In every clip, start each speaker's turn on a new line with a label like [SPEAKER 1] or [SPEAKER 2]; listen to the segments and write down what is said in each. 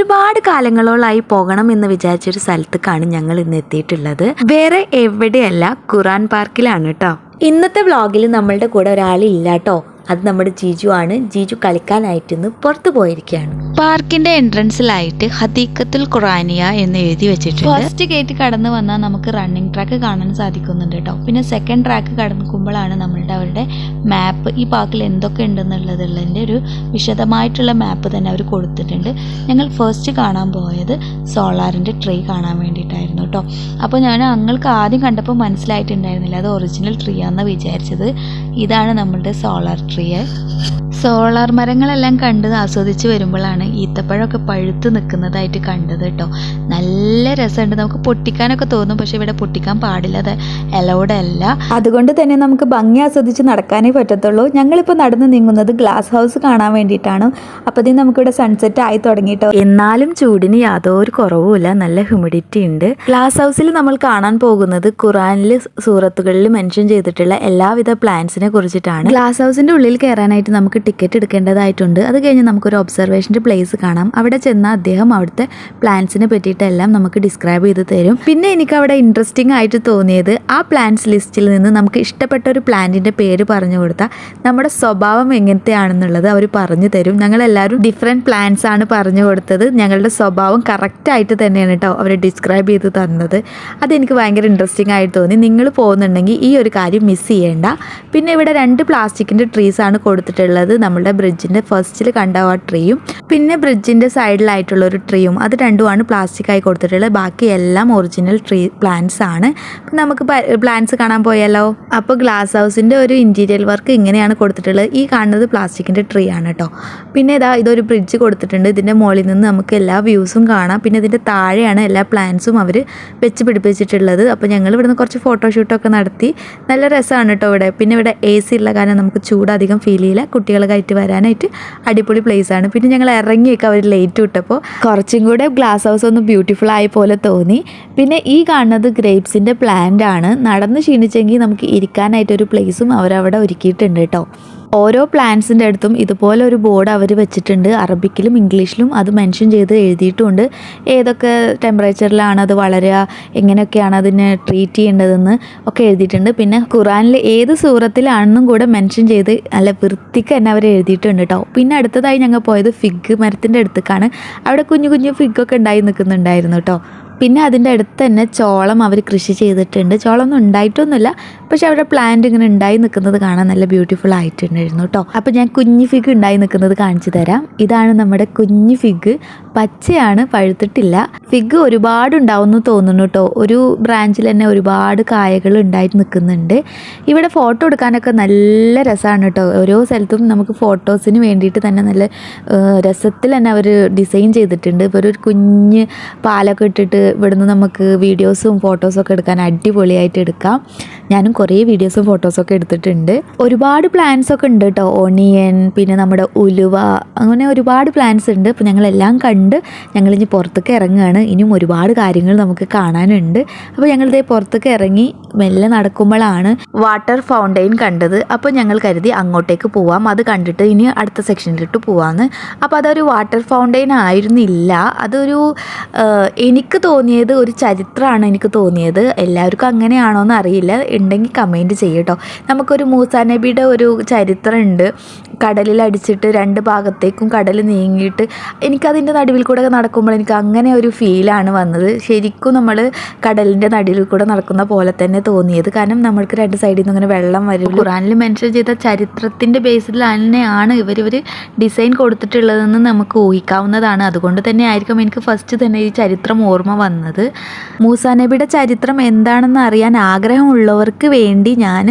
[SPEAKER 1] ഒരുപാട് കാലങ്ങളോളായി പോകണം എന്ന് വിചാരിച്ചൊരു സ്ഥലത്തേക്കാണ് ഞങ്ങൾ ഇന്ന് എത്തിയിട്ടുള്ളത്. വേറെ എവിടെയല്ല, ഖുറാൻ പാർക്കിലാണ് കേട്ടോ. ഇന്നത്തെ വ്ളോഗിൽ നമ്മളുടെ കൂടെ ഒരാളില്ല കേട്ടോ. അത് നമ്മുടെ ജിജു ആണ്. ജിജു കളിക്കാനായിട്ട് ഇന്ന് പുറത്തു പോയിരിക്കുകയാണ്. പാർക്കിന്റെ എൻട്രൻസിലായിട്ട് ഹദീഖത്തുൽ ഖുറാനിയ എന്ന് എഴുതി വെച്ചിട്ടുണ്ട്. ഫസ്റ്റ് ഗേറ്റ് കടന്നു വന്നാൽ നമുക്ക് റണ്ണിങ് ട്രാക്ക് കാണാൻ സാധിക്കുന്നുണ്ട് കേട്ടോ. പിന്നെ സെക്കൻഡ് ട്രാക്ക് കടക്കുമ്പോഴാണ് അവരുടെ മാപ്പ്, ഈ പാർക്കിൽ എന്തൊക്കെ ഉണ്ടെന്നുള്ളതിൻ്റെ ഒരു വിശദമായിട്ടുള്ള മാപ്പ് തന്നെ അവർ കൊടുത്തിട്ടുണ്ട്. ഞങ്ങൾ ഫസ്റ്റ് കാണാൻ പോയത് സോളാറിൻ്റെ ട്രീ കാണാൻ വേണ്ടിയിട്ടായിരുന്നു കേട്ടോ. അപ്പോൾ ഞങ്ങൾക്ക് ആദ്യം കണ്ടപ്പോൾ മനസ്സിലായിട്ടുണ്ടായിരുന്നില്ല അത് ഒറിജിനൽ ട്രീ ആണെന്ന് വിചാരിച്ചത്. ഇതാണ് നമ്മളുടെ സോളാർ ട്രീ. സോളാർ മരങ്ങളെല്ലാം കണ്ട് ആസ്വദിച്ച് വരുമ്പോഴാണ് ഈത്തപ്പഴമൊക്കെ പഴുത്ത് നിൽക്കുന്നതായിട്ട് കണ്ടത് കേട്ടോ. നല്ല രസമുണ്ട്. നമുക്ക് പൊട്ടിക്കാനൊക്കെ തോന്നും, പക്ഷെ ഇവിടെ പൊട്ടിക്കാൻ പാടില്ല, അത് അലൗഡ് അല്ല. അതുകൊണ്ട് തന്നെ നമുക്ക് ഭംഗി ആസ്വദിച്ച് നടക്കാനേ പറ്റത്തുള്ളൂ. ഞങ്ങളിപ്പോൾ നടന്ന് നീങ്ങുന്നത് ഗ്ലാസ് ഹൗസ് കാണാൻ വേണ്ടിയിട്ടാണ്. അപ്പോൾ നമുക്കിവിടെ സൺസെറ്റ് ആയി തുടങ്ങിയിട്ടോ. എന്നാലും ചൂടിന് യാതൊരു കുറവുമില്ല, നല്ല ഹ്യൂമിഡിറ്റി ഉണ്ട്. ഗ്ലാസ് ഹൗസിൽ നമ്മൾ കാണാൻ പോകുന്നത് ഖുറാനിൽ സൂറത്തുകളിൽ മെൻഷൻ ചെയ്തിട്ടുള്ള എല്ലാവിധ പ്ലാന്റ്സിനെ കുറിച്ചിട്ടാണ്. ഗ്ലാസ് ഹൗസിൻ്റെ ഉള്ളിൽ കയറാനായിട്ട് നമുക്ക് ടിക്കറ്റ് എടുക്കേണ്ടതായിട്ടുണ്ട്. അത് കഴിഞ്ഞ് നമുക്കൊരു ഒബ്സർവേഷൻ്റെ പ്ലേസ് കാണാം. അവിടെ ചെന്നാൽ അദ്ദേഹം അവിടുത്തെ പ്ലാന്റ്സിനെ പറ്റിയിട്ടെല്ലാം നമുക്ക് ഡിസ്ക്രൈബ് ചെയ്ത് തരും. പിന്നെ എനിക്ക് അവിടെ ഇൻട്രസ്റ്റിംഗ് ആയിട്ട് തോന്നിയത് ആ പ്ലാന്റ്സ് ലിസ്റ്റിൽ നിന്ന് നമുക്ക് ഇഷ്ടപ്പെട്ട ഒരു പ്ലാന്റിൻ്റെ പേര് പറഞ്ഞു കൊടുത്താൽ നമ്മുടെ സ്വഭാവം എങ്ങനത്തെയാണെന്നുള്ളത് അവർ പറഞ്ഞു തരും. ഞങ്ങളെല്ലാവരും ഡിഫറെൻറ്റ് പ്ലാന്റ്സ് ആണ് പറഞ്ഞു കൊടുത്തത്. ഞങ്ങളുടെ സ്വഭാവം കറക്റ്റായിട്ട് തന്നെയാണ് കേട്ടോ അവർ ഡിസ്ക്രൈബ് ചെയ്ത് തന്നത്. അതെനിക്ക് ഭയങ്കര ഇൻട്രസ്റ്റിംഗ് ആയിട്ട് തോന്നി. നിങ്ങൾ പോകുന്നുണ്ടെങ്കിൽ ഈ ഒരു കാര്യം മിസ് ചെയ്യേണ്ട. പിന്നെ ഇവിടെ 2 പ്ലാസ്റ്റിക്കിൻ്റെ ട്രീസ് ആണ് കൊടുത്തിട്ടുള്ളത്. നമ്മുടെ ബ്രിഡ്ജിൻ്റെ ഫസ്റ്റിൽ കണ്ട ആ ട്രീയും പിന്നെ ബ്രിഡ്ജിൻ്റെ സൈഡിലായിട്ടുള്ള ഒരു ട്രീയും, അത് രണ്ടുമാണ് പ്ലാസ്റ്റിക് ആയി കൊടുത്തിട്ടുള്ളത്. ബാക്കി എല്ലാം ഒറിജിനൽ ട്രീ പ്ലാന്റ്സ് ആണ്. അപ്പം നമുക്ക് പ്ലാന്റ്സ് കാണാൻ പോയാലോ? അപ്പോൾ ഗ്ലാസ് ഹൗസിൻ്റെ ഒരു ഇൻറ്റീരിയൽ വർക്ക് ഇങ്ങനെയാണ് കൊടുത്തിട്ടുള്ളത്. ഈ കാണുന്നത് പ്ലാസ്റ്റിക്കിൻ്റെ ട്രീ ആണ് കേട്ടോ. പിന്നെ ഇതൊരു ബ്രിഡ്ജ് കൊടുത്തിട്ടുണ്ട്. ഇതിൻ്റെ മുകളിൽ നിന്ന് നമുക്ക് എല്ലാ വ്യൂസും കാണാം. പിന്നെ ഇതിൻ്റെ താഴെയാണ് എല്ലാ പ്ലാന്റ്സും അവർ വെച്ച് പിടിപ്പിച്ചിട്ടുള്ളത്. അപ്പോൾ ഞങ്ങൾ ഇവിടുന്ന് കുറച്ച് ഫോട്ടോഷൂട്ടൊക്കെ നടത്തി. നല്ല രസമാണ് കേട്ടോ ഇവിടെ. പിന്നെ ഇവിടെ AC ഉള്ള കാരണം നമുക്ക് ചൂട് അധികം ഫീൽ ചെയ്യില്ല. കുട്ടികളൊക്കെ ആയിട്ട് വരാനായിട്ട് അടിപൊളി പ്ലേസ് ആണ്. പിന്നെ ഞങ്ങൾ ഇറങ്ങിയൊക്കെ അവർ ലേറ്റ് വിട്ടപ്പോൾ കുറച്ചും കൂടെ ഗ്ലാസ് ഹൗസ് ഒന്ന് ബ്യൂട്ടിഫുൾ ആയ പോലെ തോന്നി. പിന്നെ ഈ കാണുന്നത് ഗ്രേപ്സിൻ്റെ പ്ലാന്റ് ആണ്. നടന്ന് ക്ഷീണിച്ചെങ്കിൽ നമുക്ക് ഇരിക്കാനായിട്ടൊരു പ്ലേസും അവരവിടെ ഒരുക്കിയിട്ടുണ്ട് കേട്ടോ. ഓരോ പ്ലാന്റ്സിൻ്റെ അടുത്തും ഇതുപോലെ ഒരു ബോർഡ് അവർ വെച്ചിട്ടുണ്ട്. അറബിക്കിലും ഇംഗ്ലീഷിലും അത് മെൻഷൻ ചെയ്ത് എഴുതിയിട്ടുമുണ്ട്. ഏതൊക്കെ ടെമ്പറേച്ചറിലാണ് അത് വളരുക, എങ്ങനെയൊക്കെയാണ് അതിനെ ട്രീറ്റ് ചെയ്യേണ്ടതെന്ന് ഒക്കെ എഴുതിയിട്ടുണ്ട്. പിന്നെ ഖുറാനിൽ ഏത് സൂറത്തിലാണെന്നും കൂടെ മെൻഷൻ ചെയ്ത് നല്ല വൃത്തിക്ക് തന്നെ അവർ എഴുതിയിട്ടുണ്ട് കേട്ടോ. പിന്നെ അടുത്തതായി ഞങ്ങൾ പോയത് ഫിഗ് മരത്തിൻ്റെ അടുത്തേക്കാണ്. അവിടെ കുഞ്ഞു കുഞ്ഞു ഫിഗൊക്കെ ഉണ്ടായി നിൽക്കുന്നുണ്ടായിരുന്നു കേട്ടോ. പിന്നെ അതിൻ്റെ അടുത്ത് തന്നെ ചോളം അവർ കൃഷി ചെയ്തിട്ടുണ്ട്. ചോളമൊന്നും ഉണ്ടായിട്ടൊന്നുമില്ല, പക്ഷെ അവരുടെ പ്ലാന്റ് ഇങ്ങനെ ഉണ്ടായി നിൽക്കുന്നത് കാണാൻ നല്ല ബ്യൂട്ടിഫുൾ ആയിട്ടുണ്ടായിരുന്നു കേട്ടോ. അപ്പോൾ ഞാൻ കുഞ്ഞു ഫിഗ് ഉണ്ടായി നിൽക്കുന്നത് കാണിച്ചു തരാം. ഇതാണ് നമ്മുടെ കുഞ്ഞു ഫിഗ്. പച്ചയാണ്, പഴുത്തിട്ടില്ല. ഫിഗ് ഒരുപാട് ഉണ്ടാവുമെന്ന് തോന്നുന്നു കേട്ടോ. ഒരു ബ്രാഞ്ചിൽ തന്നെ ഒരുപാട് കായകൾ ഉണ്ടായിട്ട് നിൽക്കുന്നുണ്ട്. ഇവിടെ ഫോട്ടോ എടുക്കാനൊക്കെ നല്ല രസമാണ് കേട്ടോ. ഓരോ സ്ഥലത്തും നമുക്ക് ഫോട്ടോസിന് വേണ്ടിയിട്ട് തന്നെ നല്ല രസത്തിൽ തന്നെ അവർ ഡിസൈൻ ചെയ്തിട്ടുണ്ട്. ഇപ്പോൾ ഒരു കുഞ്ഞ് പാലൊക്കെ ഇട്ടിട്ട് ഇവിടുന്ന് നമുക്ക് വീഡിയോസും ഫോട്ടോസൊക്കെ എടുക്കാൻ അടിപൊളിയായിട്ട് എടുക്കാം. ഞാനും കുറേ വീഡിയോസും ഫോട്ടോസൊക്കെ എടുത്തിട്ടുണ്ട്. ഒരുപാട് പ്ലാന്റ്സ് ഒക്കെ ഉണ്ട് കേട്ടോ. ഓണിയൻ, പിന്നെ നമ്മുടെ ഉലുവ, അങ്ങനെ ഒരുപാട് പ്ലാന്റ്സ് ഉണ്ട്. അപ്പോൾ ഞങ്ങളെല്ലാം കണ്ട് ഞങ്ങളിനി പുറത്തേക്ക് ഇറങ്ങുകയാണ്. ഇനിയും ഒരുപാട് കാര്യങ്ങൾ നമുക്ക് കാണാനുണ്ട്. അപ്പോൾ ഞങ്ങളിതേ പുറത്തേക്ക് ഇറങ്ങി മെല്ലെ നടക്കുമ്പോഴാണ് വാട്ടർ ഫൗണ്ടെയിൻ കണ്ടത്. അപ്പോൾ ഞങ്ങൾ കരുതി അങ്ങോട്ടേക്ക് പോവാം, അത് കണ്ടിട്ട് ഇനി അടുത്ത സെക്ഷനിലിട്ട് പോവാമെന്ന്. അപ്പോൾ അതൊരു വാട്ടർ ഫൗണ്ടെയിൻ ആയിരുന്നില്ല. അതൊരു എനിക്ക് തോന്നിയത് ഒരു ചരിത്രമാണ് എനിക്ക് തോന്നിയത്. എല്ലാവർക്കും അങ്ങനെയാണോ എന്ന് അറിയില്ല, ഉണ്ടെങ്കിൽ കമൻറ്റ് ചെയ്യട്ടോ. നമുക്കൊരു മൂസാ നബിയുടെ ഒരു ചരിത്രമുണ്ട്. കടലിൽ അടിച്ചിട്ട് 2 ഭാഗത്തേക്കും കടൽ നീങ്ങിയിട്ട് എനിക്കതിൻ്റെ നടുവിൽ കൂടെ നടക്കുമ്പോൾ എനിക്ക് അങ്ങനെ ഒരു ഫീലാണ് വന്നത്. ശരിക്കും നമ്മൾ കടലിൻ്റെ നടുവിൽ കൂടെ നടക്കുന്ന പോലെ തന്നെ തോന്നിയത്. കാരണം നമ്മൾക്ക് 2 സൈഡിൽ നിന്ന് ഇങ്ങനെ വെള്ളം വരും. ഖുറാനിൽ മെൻഷൻ ചെയ്ത ചരിത്രത്തിൻ്റെ ബേസിൽ തന്നെയാണ് ഇവർ ഡിസൈൻ കൊടുത്തിട്ടുള്ളതെന്ന് നമുക്ക് ഊഹിക്കാവുന്നതാണ്. അതുകൊണ്ട് തന്നെ ആയിരിക്കും എനിക്ക് ഫസ്റ്റ് തന്നെ ഈ ചരിത്രം ഓർമ്മ വന്നത്. മൂസാ നബിയുടെ ചരിത്രം എന്താണെന്ന് അറിയാൻ ആഗ്രഹമുള്ളവർക്ക് വേണ്ടി ഞാൻ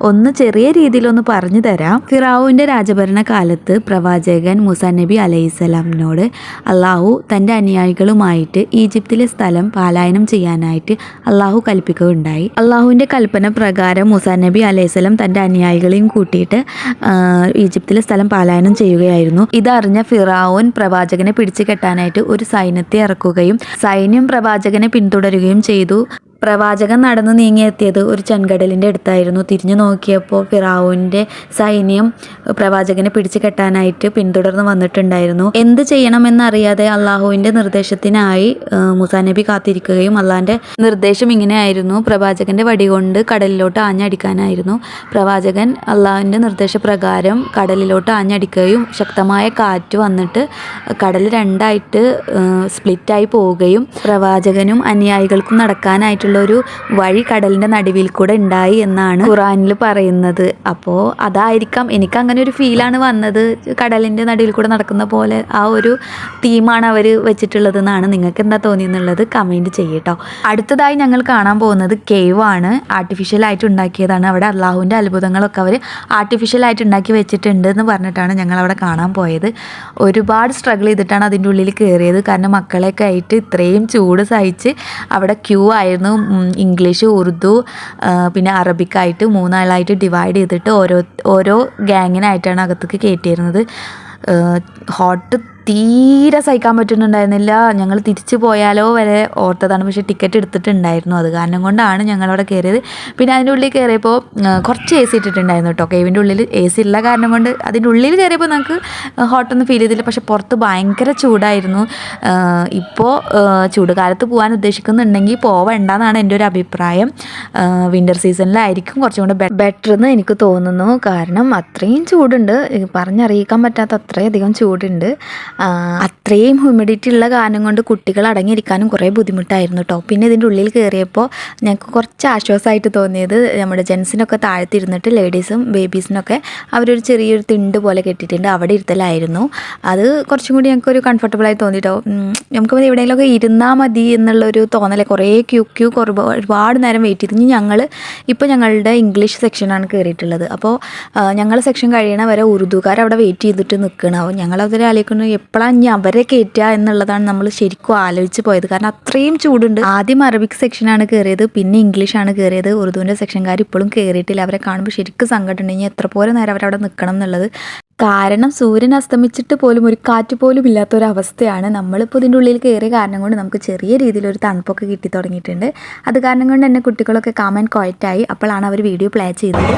[SPEAKER 1] ഒന്ന് ചെറിയ രീതിയിലൊന്ന് പറഞ്ഞു തരാം. ഫിറഔൻ്റെ രാജഭരണ കാലത്ത് പ്രവാചകൻ മൂസാ നബി അലൈഹിസ്സലാമിനോട് അള്ളാഹു തൻ്റെ അനുയായികളുമായിട്ട് ഈജിപ്തിലെ സ്ഥലം പലായനം ചെയ്യാനായിട്ട് അള്ളാഹു കൽപ്പിക്കുകയുണ്ടായി. അള്ളാഹുവിൻ്റെ കൽപ്പന പ്രകാരം മൂസാ നബി അലൈഹിസ്സലാം തൻ്റെ അനുയായികളെയും കൂട്ടിയിട്ട് ഈജിപ്തിലെ സ്ഥലം പലായനം ചെയ്യുകയായിരുന്നു. ഇതറിഞ്ഞ ഫിറഔൻ പ്രവാചകനെ പിടിച്ചു കെട്ടാനായിട്ട് ഒരു സൈന്യത്തെ ഇറക്കുകയും സൈന്യം പ്രവാചകനെ പിന്തുടരുകയും ചെയ്തു. പ്രവാചകൻ നടന്നു നീങ്ങിയെത്തിയത് ഒരു ചെങ്കടലിൻ്റെ അടുത്തായിരുന്നു. തിരിഞ്ഞു നോക്കിയപ്പോൾ ഫിറഔൻ്റെ സൈന്യം പ്രവാചകനെ പിടിച്ചു കെട്ടാനായിട്ട് പിന്തുടർന്ന് വന്നിട്ടുണ്ടായിരുന്നു. എന്ത് ചെയ്യണമെന്നറിയാതെ അള്ളാഹുവിൻ്റെ നിർദ്ദേശത്തിനായി മൂസാ നബി കാത്തിരിക്കുകയും അള്ളാഹിൻ്റെ നിർദ്ദേശം ഇങ്ങനെയായിരുന്നു, പ്രവാചകൻ്റെ വടി കൊണ്ട് കടലിലോട്ട് ആഞ്ഞടിക്കാനായിരുന്നു. പ്രവാചകൻ അള്ളാഹുവിൻ്റെ നിർദ്ദേശപ്രകാരം കടലിലോട്ട് ആഞ്ഞടിക്കുകയും ശക്തമായ കാറ്റ് വന്നിട്ട് കടൽ രണ്ടായിട്ട് സ്പ്ലിറ്റായി പോവുകയും പ്രവാചകനും അനുയായികൾക്കും നടക്കാനായിട്ടുള്ള ഒരു വഴി കടലിൻ്റെ നടുവിൽ കൂടെ ഉണ്ടായി എന്നാണ് ഖുറാനിൽ പറയുന്നത്. അപ്പോൾ അതായിരിക്കാം എനിക്ക് അങ്ങനെ ഒരു ഫീലാണ് വന്നത്, കടലിൻ്റെ നടുവിൽ കൂടെ നടക്കുന്ന പോലെ ആ ഒരു തീമാണ് അവർ വെച്ചിട്ടുള്ളതെന്നാണ്. നിങ്ങൾക്ക് എന്താ തോന്നിയെന്നുള്ളത് കമൻറ്റ് ചെയ്യട്ടോ. അടുത്തതായി ഞങ്ങൾ കാണാൻ പോകുന്നത് കേവ് ആണ്. ആർട്ടിഫിഷ്യലായിട്ട് ഉണ്ടാക്കിയതാണ്. അവിടെ അള്ളാഹുവിൻ്റെ അത്ഭുതങ്ങളൊക്കെ അവർ ആർട്ടിഫിഷ്യലായിട്ട് ഉണ്ടാക്കി വെച്ചിട്ടുണ്ട് എന്ന് പറഞ്ഞിട്ടാണ് ഞങ്ങൾ അവിടെ കാണാൻ പോയത്. ഒരുപാട് സ്ട്രഗിൾ ചെയ്തിട്ടാണ് അതിൻ്റെ ഉള്ളിൽ കയറിയത്. കാരണം മക്കളെയൊക്കെ ആയിട്ട് ഇത്രയും ചൂട് സഹിച്ച് അവിടെ ക്യൂ ആയിരുന്നു. ഇംഗ്ലീഷ്, ഉറുദു പിന്നെ അറബിക്കായിട്ട് 3 ആളായിട്ട് ഡിവൈഡ് ചെയ്തിട്ട് ഓരോ ഗ്യാങ്ങിനായിട്ടാണ് അകത്തേക്ക് കയറ്റിയിരുന്നത്. ഹോട്ട് തീരെ സഹിക്കാൻ പറ്റുന്നുണ്ടായിരുന്നില്ല. ഞങ്ങൾ തിരിച്ചു പോയാലോ വരെ ഓർത്തതാണ്. പക്ഷേ ടിക്കറ്റ് എടുത്തിട്ടുണ്ടായിരുന്നു. അത് കാരണം കൊണ്ടാണ് ഞങ്ങളവിടെ കയറിയത്. പിന്നെ അതിൻ്റെ ഉള്ളിൽ കയറിയപ്പോൾ കുറച്ച് AC ഇട്ടിട്ടുണ്ടായിരുന്നു കേട്ടോ. കേവിൻ്റെ ഉള്ളിൽ AC ഉള്ള കാരണം കൊണ്ട് അതിൻ്റെ ഉള്ളിൽ കയറിയപ്പോൾ നമുക്ക് ഹോട്ടൊന്നും ഫീൽ ചെയ്തില്ല. പക്ഷേ പുറത്ത് ഭയങ്കര ചൂടായിരുന്നു. ഇപ്പോൾ ചൂട് കാലത്ത് പോകാൻ ഉദ്ദേശിക്കുന്നുണ്ടെങ്കിൽ പോവേണ്ടെന്നാണ് എൻ്റെ ഒരു അഭിപ്രായം. വിൻ്റർ സീസണിലായിരിക്കും കുറച്ചും കൂടെ ബെറ്റർ എന്ന് എനിക്ക് തോന്നുന്നു. കാരണം അത്രയും ചൂടുണ്ട്, പറഞ്ഞറിയിക്കാൻ പറ്റാത്ത അത്രയധികം ചൂടുണ്ട്. അത്രയും ഹ്യൂമിഡിറ്റി ഉള്ള കാരണം കൊണ്ട് കുട്ടികൾ അടങ്ങിയിരിക്കാനും കുറേ ബുദ്ധിമുട്ടായിരുന്നു കേട്ടോ. പിന്നെ ഇതിൻ്റെ ഉള്ളിൽ കയറിയപ്പോൾ ഞങ്ങൾക്ക് കുറച്ച് ആശ്വാസമായിട്ട് തോന്നിയത് നമ്മുടെ ജെൻസിനൊക്കെ താഴത്തിരുന്നിട്ട് ലേഡീസും ബേബീസിനൊക്കെ അവരൊരു ചെറിയൊരു തിണ്ട് പോലെ കെട്ടിയിട്ടുണ്ട്, അവിടെ ഇരുത്തലായിരുന്നു. അത് കുറച്ചും കൂടി ഞങ്ങൾക്കൊരു കംഫർട്ടബിളായി തോന്നിട്ടോ. നമുക്ക് എവിടെയെങ്കിലുമൊക്കെ ഇരുന്നാൽ മതി എന്നുള്ളൊരു തോന്നലെ. കുറേ ക്യൂ ഒരുപാട് നേരം വെയിറ്റ് ചെയ്ത്. ഇപ്പോൾ ഞങ്ങളുടെ ഇംഗ്ലീഷ് സെക്ഷനാണ് കയറിയിട്ടുള്ളത്. അപ്പോൾ ഞങ്ങളുടെ സെക്ഷൻ കഴിയണ വരെ ഉറുദുകാർ അവിടെ വെയിറ്റ് ചെയ്തിട്ട് നിൽക്കണം. അപ്പോൾ ഞങ്ങളതിൽ ആലോചിക്കുന്നത് എപ്പോഴാണ് ഇനി അവരെ കയറ്റുക എന്നുള്ളതാണ് നമ്മൾ ശരിക്കും ആലോചിച്ച് പോയത്. കാരണം അത്രയും ചൂടുണ്ട്. ആദ്യം അറബിക് സെക്ഷനാണ് കയറിയത്, പിന്നെ ഇംഗ്ലീഷാണ് കയറിയത്. ഉറുദുവിൻ്റെ സെക്ഷൻകാർ ഇപ്പോഴും കയറിയിട്ടില്ല. അവരെ കാണുമ്പോൾ ശരിക്കും സങ്കടമുണ്ട്. ഇനി എത്ര പോലെ നേരം അവരവിടെ നിൽക്കണം എന്നുള്ളത്. കാരണം സൂര്യൻ അസ്തമിച്ചിട്ട് പോലും ഒരു കാറ്റ് പോലും ഇല്ലാത്തൊരവസ്ഥയാണ്. നമ്മളിപ്പോൾ ഇതിൻ്റെ ഉള്ളിൽ കയറിയ കാരണം കൊണ്ട് നമുക്ക് ചെറിയ രീതിയിലൊരു തണുപ്പൊക്കെ കിട്ടി തുടങ്ങിയിട്ടുണ്ട്. അത് കാരണം കൊണ്ട് തന്നെ കുട്ടികളൊക്കെ കാം ആൻഡ് ക്വയറ്റായി. അപ്പോഴാണ് അവർ വീഡിയോ പ്ലേ ചെയ്തത്.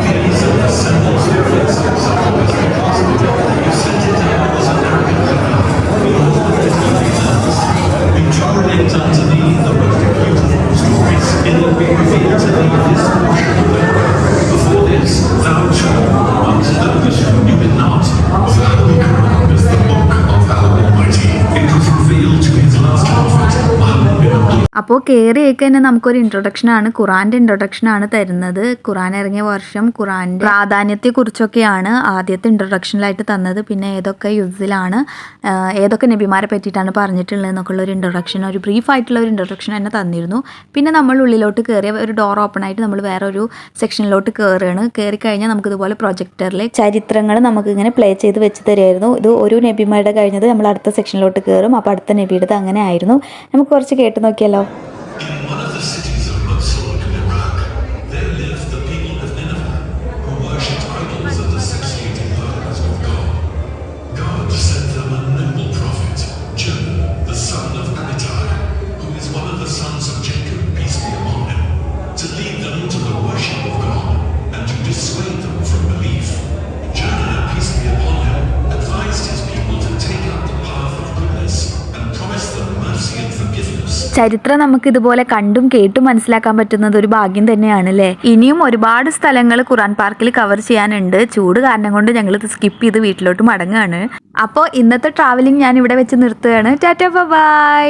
[SPEAKER 1] അപ്പോൾ കയറിയൊക്കെ തന്നെ നമുക്കൊരു ഇൻട്രൊഡക്ഷനാണ്, ഖുറാൻ്റെ ഇൻട്രൊഡക്ഷനാണ് തരുന്നത്. ഖുറാൻ ഇറങ്ങിയ വർഷം, ഖുറാൻ്റെ പ്രാധാന്യത്തെക്കുറിച്ചൊക്കെയാണ് ആദ്യത്തെ ഇൻട്രൊഡക്ഷനിലായിട്ട് തന്നത്. പിന്നെ ഏതൊക്കെ യുസിലാണ് ഏതൊക്കെ നബിമാരെ പറ്റിയിട്ടാണ് പറഞ്ഞിട്ടുള്ളത് എന്നൊക്കെയുള്ള ഒരു ഇൻട്രൊഡക്ഷൻ, ഒരു ബ്രീഫായിട്ടുള്ള ഒരു ഇൻട്രൊഡക്ഷൻ തന്നെ തന്നിരുന്നു. പിന്നെ നമ്മൾ ഉള്ളിലോട്ട് കയറിയ ഒരു ഡോർ ഓപ്പൺ ആയിട്ട് നമ്മൾ വേറൊരു സെക്ഷനിലോട്ട് കയറുകയാണ്. കയറിക്കഴിഞ്ഞാൽ നമുക്കിതുപോലെ പ്രൊജക്ടറിൽ ചരിത്രങ്ങൾ നമുക്കിങ്ങനെ പ്ലേ ചെയ്ത് വെച്ച് തരുമായിരുന്നു. ഇത് ഒരു നബിമാരുടെ കഴിഞ്ഞത് നമ്മൾ അടുത്ത സെക്ഷനിലോട്ട് കയറും. അപ്പോൾ അടുത്ത നബിയുടേത് അങ്ങനെ ആയിരുന്നു. നമുക്ക് കുറച്ച് കേട്ട് നോക്കിയല്ലോ.
[SPEAKER 2] In one of the cities of Mosul in Iraq, there lived the people of Nineveh, who worshipped idols and associated partners with God. God sent them a noble prophet, Jonah, the son of Amittai, who is one of the sons of Jacob, peace be upon him, to lead them to the worship of God and to dissuade them from belief. Jonah, peace be upon him, advised his people to take up the path of goodness and promised them mercy and forgiveness.
[SPEAKER 1] ചരിത്രം നമുക്ക് ഇതുപോലെ കണ്ടും കേട്ടും മനസ്സിലാക്കാൻ പറ്റുന്നത് ഒരു ഭാഗ്യം തന്നെയാണ് അല്ലേ. ഇനിയും ഒരുപാട് സ്ഥലങ്ങൾ ഖുറാൻ പാർക്കിൽ കവർ ചെയ്യാനുണ്ട്. ചൂട് കാരണം കൊണ്ട് ഞങ്ങൾ ഇത് സ്കിപ്പ് ചെയ്ത് വീട്ടിലോട്ട് മടങ്ങുകയാണ്. അപ്പോൾ ഇന്നത്തെ ട്രാവലിംഗ് ഞാൻ ഇവിടെ വെച്ച് നിർത്തുകയാണ്. Tata bye.